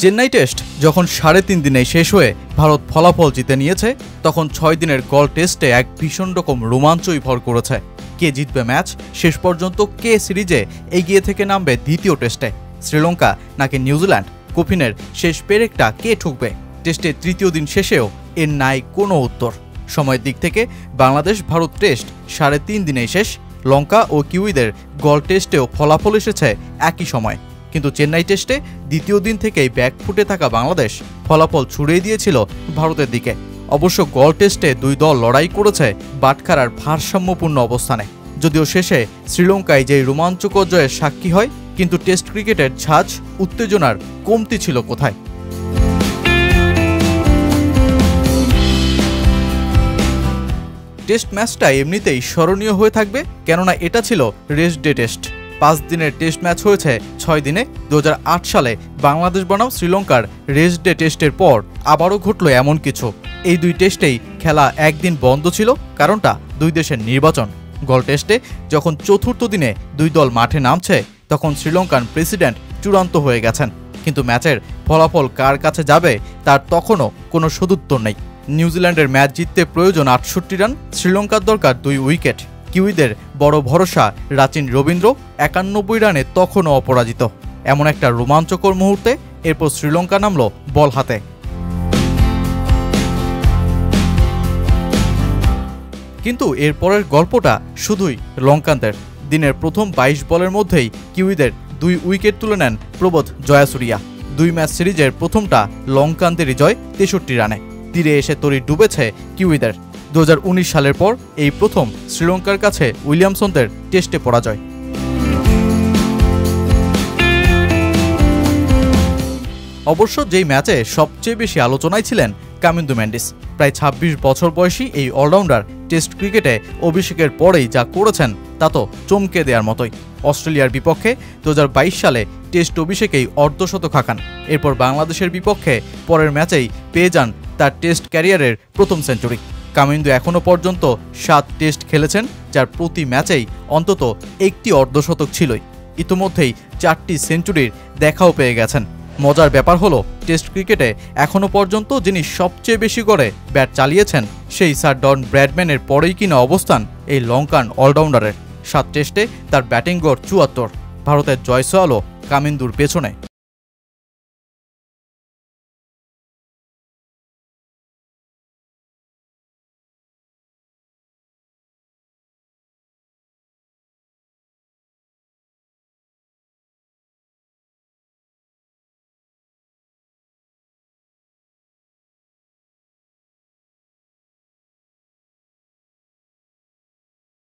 Chennai test যখন 3.5 দিনে শেষ হয়ে ভারত ফলাফল জিতে নিয়েছে, তখন 6 দিনের গল টেস্টে এক ভীষণ রকম রোমাঞ্চই ভর করেছে। কে জিতবে ম্যাচ, শেষ পর্যন্ত কে সিরিজে এগিয়ে থেকে নামবে দ্বিতীয় টেস্টে, শ্রীলঙ্কা নাকি নিউজিল্যান্ড, কফিনের শেষ পেরেকটা কে ঠুকবে? টেস্টের তৃতীয় দিন শেষেও এর নাই কোনো উত্তর। সময়ের দিক থেকে বাংলাদেশ ভারত টেস্ট 3.5 দিনেই শেষ। লঙ্কা ও কিউইদের গল টেস্টেও ফলাফল এসেছে একই সময়, কিন্তু চেন্নাই টেস্টে দ্বিতীয় দিন থেকেই ব্যাকফুটে থাকা বাংলাদেশ ফলাফল ছুড়িয়ে দিয়েছিল ভারতের দিকে। অবশ্য গল টেস্টে দুই দল লড়াই করেছে বাটখারার ভারসাম্যপূর্ণ অবস্থানে। যদিও শেষে শ্রীলঙ্কায় যে রোমাঞ্চকর জয়ের সাক্ষী হয়, কিন্তু টেস্ট ক্রিকেটের ঝাঁজ উত্তেজনার কমতি ছিল কোথায়? টেস্ট ম্যাচটা এমনিতেই স্মরণীয় হয়ে থাকবে, কেননা এটা ছিল রেস্ট ডে টেস্ট। 5 দিনের টেস্ট ম্যাচ হয়েছে 6 দিনে। 2008 সালে বাংলাদেশ বনাম শ্রীলঙ্কার রেস্ট ডে টেস্টের পর আবারও ঘটল এমন কিছু। এই দুই টেস্টেই খেলা একদিন বন্ধ ছিল, কারণটা দুই দেশের নির্বাচন। গল টেস্টে যখন চতুর্থ দিনে দুই দল মাঠে নামছে, তখন শ্রীলঙ্কান প্রেসিডেন্ট চূড়ান্ত হয়ে গেছেন, কিন্তু ম্যাচের ফলাফল কার কাছে যাবে তার তখনও কোনো সদুত্তর নেই। নিউজিল্যান্ডের ম্যাচ জিততে প্রয়োজন 68 রান, শ্রীলঙ্কার দরকার 2 উইকেট। কিউইদের বড় ভরসা রাচিন রবীন্দ্র 91 রানে তখনও অপরাজিত। এমন একটা রোমাঞ্চকর মুহূর্তে এরপর শ্রীলঙ্কা নামল বল হাতে। কিন্তু এরপরের গল্পটা শুধুই লঙ্কানদের। দিনের প্রথম 22 বলের মধ্যেই কিউইদের 2 উইকেট তুলে নেন প্রবোধ জয়াসুরিয়া। 2 ম্যাচ সিরিজের প্রথমটা লঙ্কানদেরই জয় 63 রানে। তীরে এসে তরি ডুবেছে কিউইদের। 2019 সালের পর এই প্রথম শ্রীলঙ্কার কাছে উইলিয়ামসনদের টেস্টে পরাজয়। অবশ্য যেই ম্যাচে সবচেয়ে বেশি আলোচনায় ছিলেন কামিন্দু মেন্ডিস। প্রায় 26 বছর বয়সী এই অলরাউন্ডার টেস্ট ক্রিকেটে অভিষেকের পরেই যা করেছেন তা তো চমকে দেওয়ার মতোই। অস্ট্রেলিয়ার বিপক্ষে 2022 সালে টেস্ট অভিষেকেই অর্ধশতক হাঁকান। এরপর বাংলাদেশের বিপক্ষে পরের ম্যাচেই পেয়ে যান তার টেস্ট ক্যারিয়ারের প্রথম সেঞ্চুরি। কামিন্দু এখনও পর্যন্ত 7 টেস্ট খেলেছেন, যার প্রতি ম্যাচেই অন্তত একটি অর্ধশতক ছিলই। ইতিমধ্যেই 4টি সেঞ্চুরির দেখাও পেয়ে গেছেন। মজার ব্যাপার হলো, টেস্ট ক্রিকেটে এখনও পর্যন্ত যিনি সবচেয়ে বেশি করে ব্যাট চালিয়েছেন, সেই স্যার ডন ব্র্যাডম্যানের পরেই কিনা অবস্থান এই লঙ্কান অলরাউন্ডারের। 7 টেস্টে তার ব্যাটিং গড় 74। ভারতের জয় সোয়ালও কামিন্দুর পেছনে।